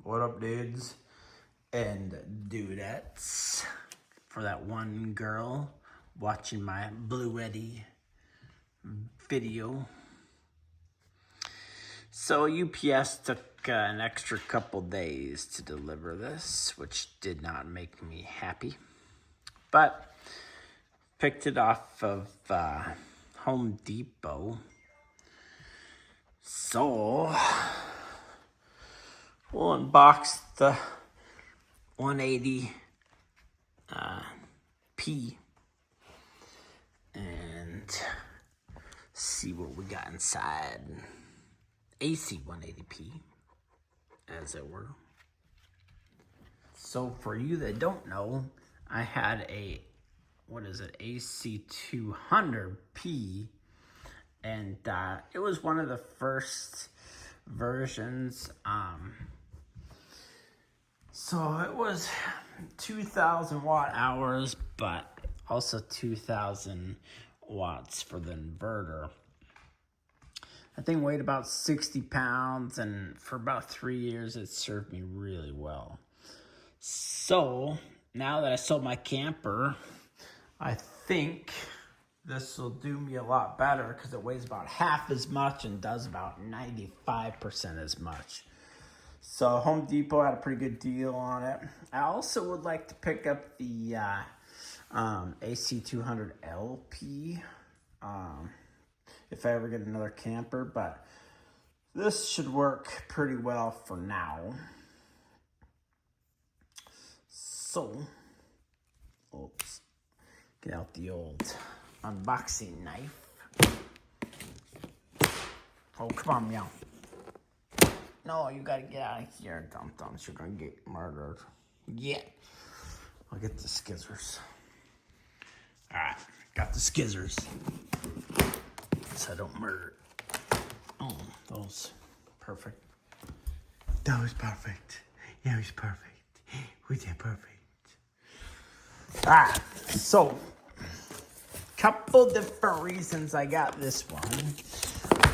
What up, dudes and dudettes? For that one girl watching my Blue Eddy video. So UPS took an extra couple days to deliver this, which did not make me happy. But picked it off of Home Depot. So we'll unbox the 180P and see what we got inside. AC180P, as it were. So for you that don't know, I had a, AC200P, and it was one of the first versions. So it was 2,000 watt hours, but also 2,000 watts for the inverter. That thing weighed about 60 pounds, and for about 3 years, it served me really well. So now that I sold my camper, I think this will do me a lot better because it weighs about half as much and does about 95% as much. So Home Depot had a pretty good deal on it. I also would like to pick up the AC200LP if I ever get another camper, but this should work pretty well for now. So, oops, get out the old unboxing knife. Oh, come on, meow. No, you gotta get out of here, dum-dums. You're gonna get murdered. Yeah. I'll get the skizzers. Alright, got the skizzers. So I don't murder. Oh, those. Perfect. That was perfect. Yeah, it was perfect. We did perfect. Alright, so couple different reasons I got this one.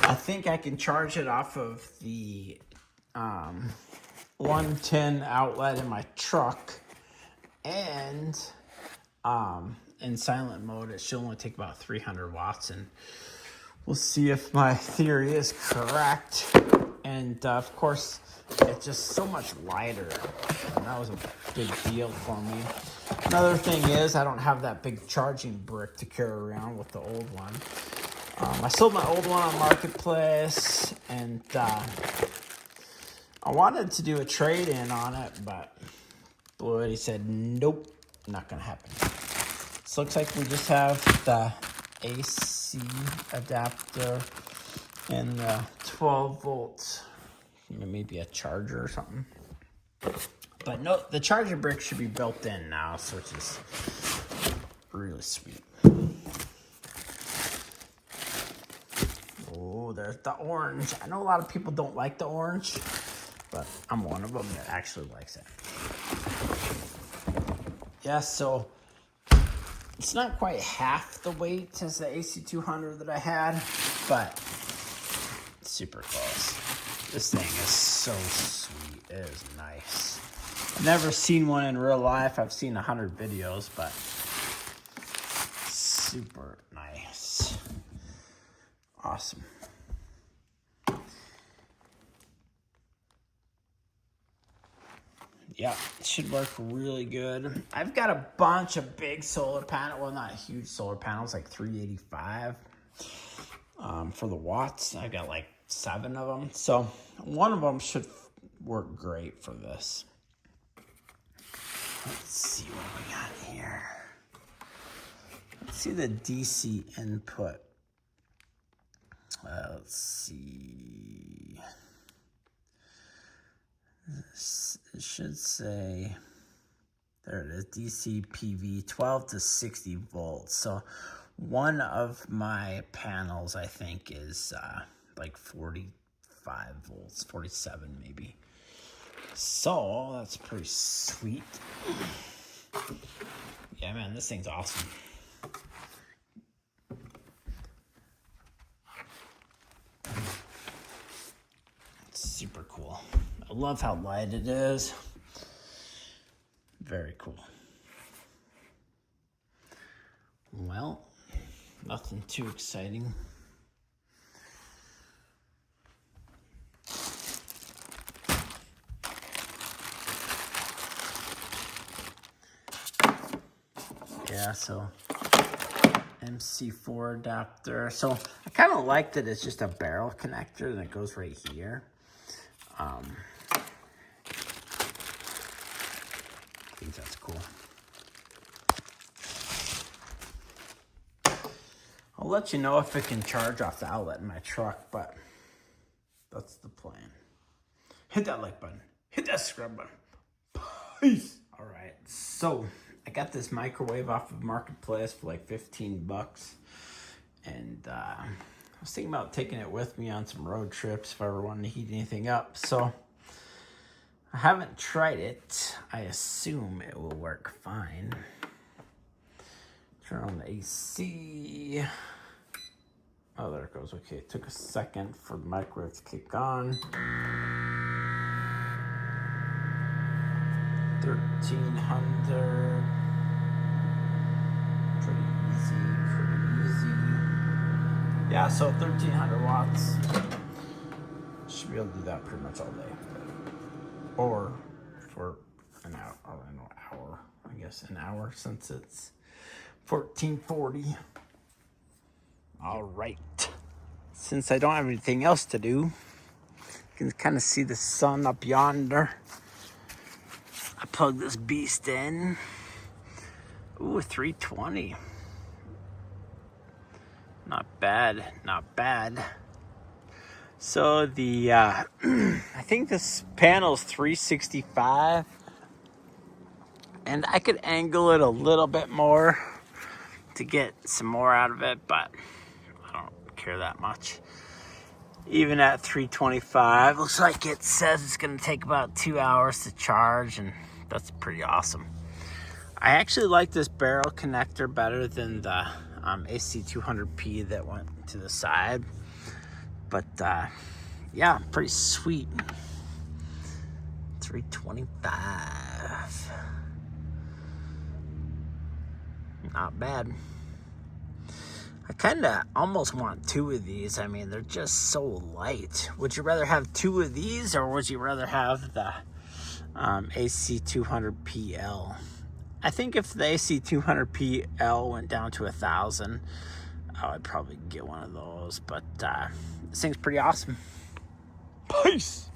I think I can charge it off of the 110 outlet in my truck, and in silent mode it should only take about 300 watts, and we'll see if my theory is correct. And of course it's just so much lighter, and that was a big deal for me. Another thing is I don't have that big charging brick to carry around with the old one. I sold my old one on Marketplace, and I wanted to do a trade-in on it, but Blue Eddy said, nope, not gonna happen. So looks like we just have the AC adapter and the 12 volts, maybe a charger or something. But no, the charger brick should be built in now, so which is really sweet. Oh, there's the orange. I know a lot of people don't like the orange, but I'm one of them that actually likes it. Yeah, so it's not quite half the weight as the AC200 that I had, but it's super close. This thing is so sweet. It is nice. I've never seen one in real life. I've seen 100 videos, but super nice. Awesome. Yeah, it should work really good. I've got a bunch of big solar panels. Well, not huge solar panels, like 385 for the watts. I got like 7 of them. So one of them should work great for this. Let's see what we got here. Let's see the DC input. Let's see. It should say, there it is, DC PV 12 to 60 volts. So one of my panels, I think, is like 45 volts, 47 maybe. So that's pretty sweet. Yeah, man, this thing's awesome. It's super cool. I I love how light it is. Very cool. Well, nothing too exciting. Yeah, so MC4 adapter. So I kind of like that it's just a barrel connector and it goes right here. I think that's cool. I'll let you know if it can charge off the outlet in my truck, but that's the plan. Hit that like button. Hit that subscribe button. Peace. All right, so I got this microwave off of Marketplace for like 15 bucks. And I was thinking about taking it with me on some road trips if I ever wanted to heat anything up. So I haven't tried it. I assume it will work fine. Turn on the AC. Oh, there it goes. Okay, it took a second for the microwave to kick on. 1300. Pretty easy. Yeah, so 1300 watts. Should be able to do that pretty much all day. Or for an hour, I guess an hour since it's 1440. All right. Since I don't have anything else to do, you can kind of see the sun up yonder. I plug this beast in. Ooh, 320. Not bad, not bad. So the, I think this panel's 365. And I could angle it a little bit more to get some more out of it, but I don't care that much. Even at 325, looks like it says it's gonna take about 2 hours to charge, and that's pretty awesome. I actually like this barrel connector better than the AC180P that went to the side. But yeah, pretty sweet. 325. Not bad. I kind of almost want 2 of these. I mean, they're just so light. Would you rather have 2 of these, or would you rather have the AC200PL? I think if the AC200PL went down to 1,000, I'd probably get one of those. But this thing's pretty awesome. Peace.